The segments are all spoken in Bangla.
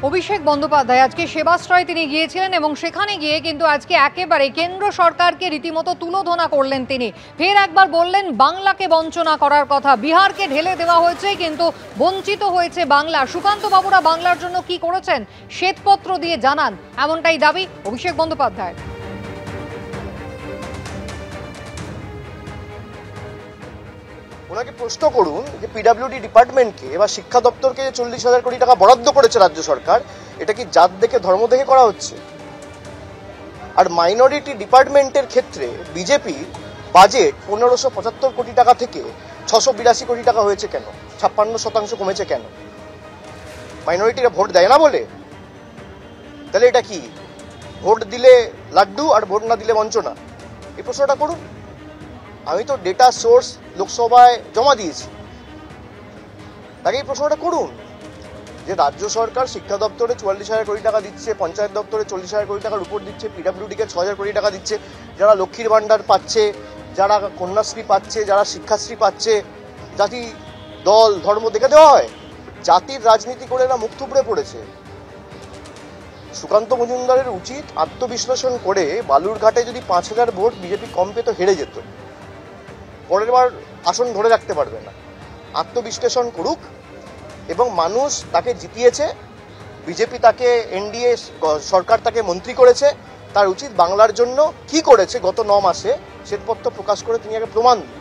অভিষেক বন্দ্যোপাধ্যায় আজকে সেবাশ্রয়ে তিনি গিয়েছিলেন এবং সেখানে গিয়ে কিন্তু আজকে একেবারে কেন্দ্র সরকারকে রীতিমতো তুলোধনা করলেন। তিনি ফের একবার বললেন বাংলাকে বঞ্চনা করার কথা। বিহারকে ঢেলে দেওয়া হয়েছে কিন্তু বঞ্চিত হয়েছে বাংলা। সুকান্ত বাবুরা বাংলার জন্য কি করেছেন শ্বেতপত্র দিয়ে জানান, এমনটাই দাবি অভিষেক বন্দ্যোপাধ্যায়। ওনাকে প্রশ্ন করুন যে পিডব্লিউডি ডিপার্টমেন্টকে এবার শিক্ষা দপ্তরকে 40,000 কোটি টাকা বরাদ্দ করেছে রাজ্য সরকার, এটা কি জাত দেখে ধর্ম দেখে করা হচ্ছে? আর মাইনরিটি ডিপার্টমেন্টের ক্ষেত্রে বিজেপি বাজেট 1575 কোটি টাকা থেকে 682 কোটি টাকা হয়েছে কেন? 56% কমেছে কেন? মাইনরিটিরা ভোট দেয় না বলে? তাহলে এটা কি ভোট দিলে লাড্ডু আর ভোট না দিলে বঞ্চনা? এই প্রশ্নটা করুন। আমি তো ডেটা সোর্স লোকসভায় জমা দিয়েছি, তাকে এই প্রশ্নটা করুন যে রাজ্য সরকার শিক্ষা দপ্তরে 44,000 কোটি টাকা দিচ্ছে, পঞ্চায়েত দপ্তরে 40,000 কোটি টাকার উপর দিচ্ছে, পিডব্লিউডিকে 6,000 কোটি টাকা দিচ্ছে, যারা লক্ষ্মীর ভাণ্ডার পাচ্ছে, যারা কন্যাশ্রী পাচ্ছে, যারা শিক্ষাশ্রী পাচ্ছে, জাতি দল ধর্ম দেখে দেওয়া হয়? জাতির রাজনীতি করে এরা মুখ থুবড়ে পড়েছে। সুকান্ত মজুমদারের উচিত আত্মবিশ্লেষণ করে বালুরঘাটে যদি 5,000 ভোট বিজেপি কম পেত হেরে যেত, পরের বার আসন ধরে রাখতে পারবে না। আত্মবিশ্লেষণ করুক এবং মানুষ তাকে জিতিয়েছে, বিজেপি তাকে এনডিএ সরকার তাকে মন্ত্রী করেছে, তার উচিত বাংলার জন্য কি করেছে গত 9 মাসে শ্বেতপত্র প্রকাশ করে তিনি আগে প্রমাণ দিন।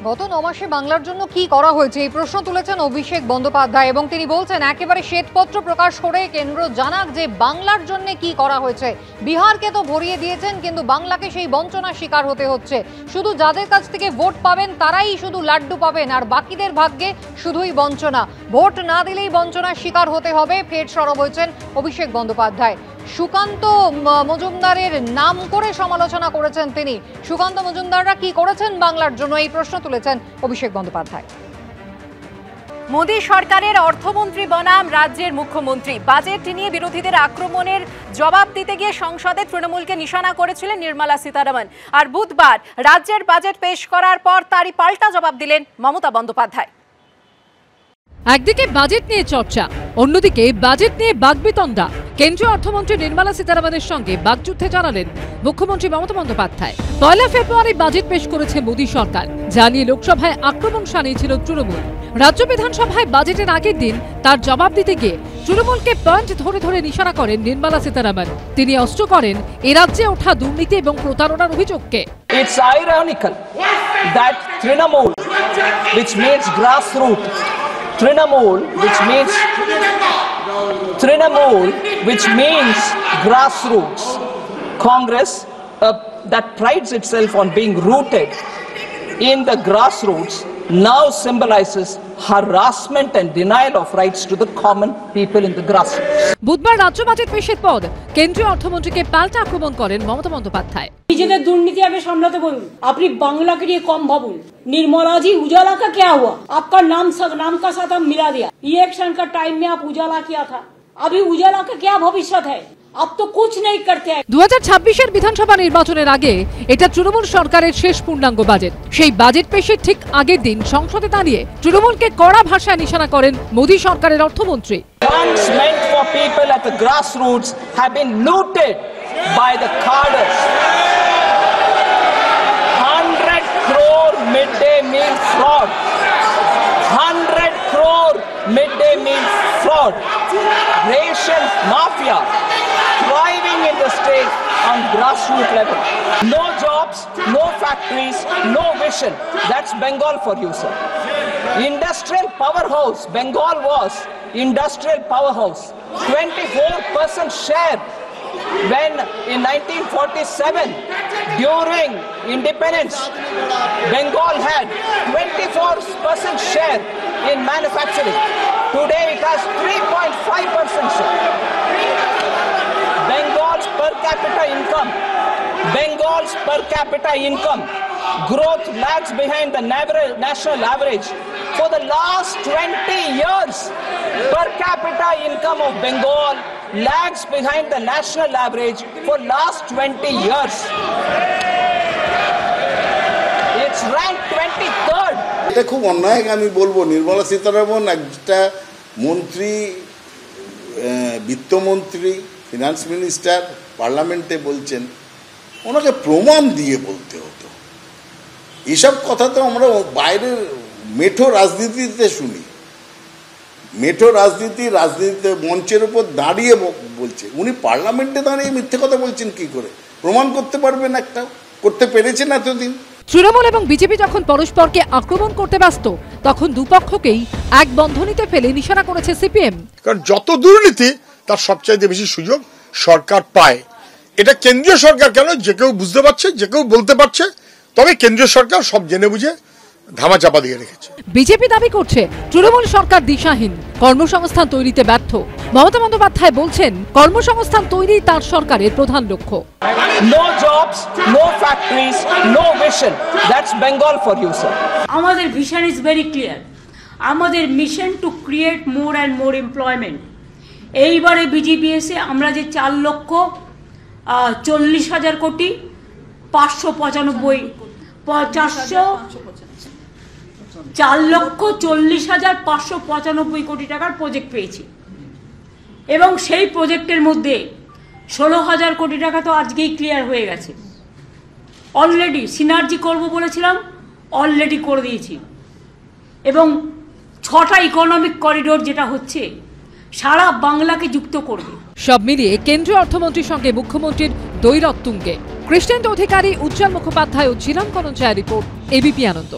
গত 9 মাসে বাংলার জন্য কি করা হয়েছে এই প্রশ্ন তুলেছেন অভিষেক বন্দ্যোপাধ্যায় এবং তিনি বলছেন একেবারে শ্বেতপত্র প্রকাশ করে কেন্দ্র জানাক যে বাংলার জন্য কি করা হয়েছে। বিহারকে তো ভরিয়ে দিয়েছেন কিন্তু বাংলাকে সেই বঞ্চনার শিকার হতে হচ্ছে। শুধু যাদের কাছ থেকে ভোট পাবেন তারাই শুধু লাড্ডু পাবেন আর বাকিদের ভাগ্যে শুধুই বঞ্চনা। ভোট না দিলেই বঞ্চনার শিকার হতে হবে, ফের সরব হয়েছেন অভিষেক বন্দ্যোপাধ্যায়। সুকান্ত মজুমদারের নাম করে সমালোচনা করেছেন তিনি। সুকান্ত মজুমদাররা কি করেছেন বাংলার জন্য এই প্রশ্ন তুলেছেন অভিষেক বন্দ্যোপাধ্যায়। মোদী সরকারের অর্থমন্ত্রী বনাম রাজ্যের মুখ্যমন্ত্রী। বাজেট নিয়ে বিরোধীদের আক্রমণের জবাব দিতে গিয়ে সংসদে তৃণমূলকে নিশানা করেছিলেন নির্মলা সীতারামন। আর বুধবার রাজ্যের বাজেট পেশ করার পর তারই পাল্টা জবাব দিলেন মমতা বন্দ্যোপাধ্যায়। একদিকে বাজেট নিয়ে চর্চা, অন্যদিকে বাজেট নিয়ে বাগবিতণ্ডা। কেন্দ্রীয় অর্থমন্ত্রী নির্মলা সীতারামনের সঙ্গে বাগযুদ্ধে জড়ালেন মুখ্যমন্ত্রী মমতা বন্দ্যোপাধ্যায়। 1 ফেব্রুয়ারি বাজেট পেশ করেছে মোদী সরকার, যা নিয়ে লোকসভায় আক্রমণ শানিয়েছিল তৃণমূল। রাজ্য বিধানসভায় বাজেটের আগের দিন তার জবাব দিতে গিয়ে তৃণমূলকে পয়েন্ট ধরে ধরে নিশানা করেন নির্মলা সীতারামন। তিনি অস্ত্র করেন এ রাজ্যে ওঠা দুর্নীতি এবং প্রতারণার অভিযোগকে। It's ironical that Trinamool, which means grassroots, Trinamool, which means grassroots, Congress that prides itself on being rooted in the grassroots, now symbolizes harassment and denial of rights to the common people in the grassroots. বুধবার রাজ্য বাজেট পেশের পর কেন্দ্রীয় অর্থমন্ত্রীকে পাল্টা আক্রমণ করেন মমতা বন্দ্যোপাধ্যায়। নিজেদের দুর্নীতি আগে সামলাতে বলুন, আপনি বাংলা के लिए कम भावुन। निर्मला जी, उजाला का क्या हुआ? आपका नाम का साथ हम मिला दिया। इलेक्शन का टाइम में आप उजाला किया था, अभी उजाला का क्या भविष्य है? अब तो कुछ नहीं करते हैं। 2026 বিধানসভা নির্বাচনের আগে এটা তৃণমূল সরকারের শেষ পূর্ণাঙ্গ বাজেট। সেই বাজেট পেশের ঠিক আগের দিন সংসদে দাঁড়িয়ে তৃণমূলকে কড়া ভাষায় নিশানা করেন মোদী সরকারের অর্থমন্ত্রী। Funds meant for people at the grassroots have been looted by the cadres. 100 crore midday meal fraud. 100 crore midday meal fraud. Ration mafia thriving in the state on grassroots level. No jobs, no factories, no vision. That's Bengal for you, sir. Industrial powerhouse, Bengal was industrial powerhouse. 24% share when in 1947 during independence Bengal had 24% share in manufacturing. Today it has 3.5% share. Bengal's per capita income growth lags behind the national average. For the last 20 years, per capita income of Bengal lags behind the national average for last 20 years. It's ranked 23rd. এটা খুব অন্যায় আমি বলবো। নির্মলা সীতারামন একটা মন্ত্রী বিত্তমন্ত্রী, ফিনান্স মিনিস্টার পার্লামেন্টে বলছেন, ওনাকে প্রমাণ দিয়ে বলতে হতো। এসব কথা তো আমরা বাইরের মেঠো রাজনীতিতে শুনি। মেঠো রাজনীতিতে মঞ্চের উপর দাঁড়িয়ে বলছে, উনি পার্লামেন্টে দাঁড়িয়ে মিথ্যে কথা বলছেন কি করে? প্রমাণ করতে পারবেন? একটা করতে পেরেছেন এতদিন। তৃণমূল এবং বিজেপি যখন পরস্পরকে আক্রমণ করতে ব্যস্ত, তখন দুপক্ষকেই এক বন্ধনীতে ফেলে নিশানা করেছে সিপিএম। কারণ যত দুর্নীতি তার সবচাইতে বেশি সুযোগ সরকার পায়। এটা কেন্দ্রীয় সরকার কেন, যে কেউ বুঝতে পারছে, যে কেউ বলতে পারছে, তবে কেন্দ্রীয় সরকার সব জেনে বুঝে ধামাচাপা দিয়ে রেখেছে। বিজেপি দাবি করছে তৃণমূল সরকার দিশাহীন, কর্মসংস্থান তৈরিতে ব্যর্থ। মমতা বন্দ্যোপাধ্যায় বলছেন কর্মসংস্থান তৈরি তার সরকারের প্রধান লক্ষ্য। No jobs, no factories, no vision. That's Bengal for you, sir. আমাদের ভিশন ইজ ভেরি ক্লিয়ার। আমাদের mission to create more and more employment. এইবারে বিজিবিএসে আমরা যে 4,40,000 কোটি 4,40,595 কোটি টাকার প্রজেক্ট পেয়েছি, এবং সেই প্রজেক্টের মধ্যে 16,000 কোটি টাকা তো আজকেই ক্লিয়ার হয়ে গেছে। অলরেডি সিনার্জি করব বলেছিলাম, অলরেডি করে দিয়েছি। এবং 6টা ইকোনমিক করিডোর যেটা হচ্ছে সারা বাংলাকে যুক্ত করবে। সব মিলিয়ে কেন্দ্রীয় অর্থমন্ত্রীর সঙ্গে মুখ্যমন্ত্রীর দ্বৈরথ তুঙ্গে। কৃষ্ণেন্দু অধিকারী, উজ্জ্বল মুখোপাধ্যায় ও ঝিলম কনঞ্জয়া রিপোর্ট, এবিপি আনন্দ।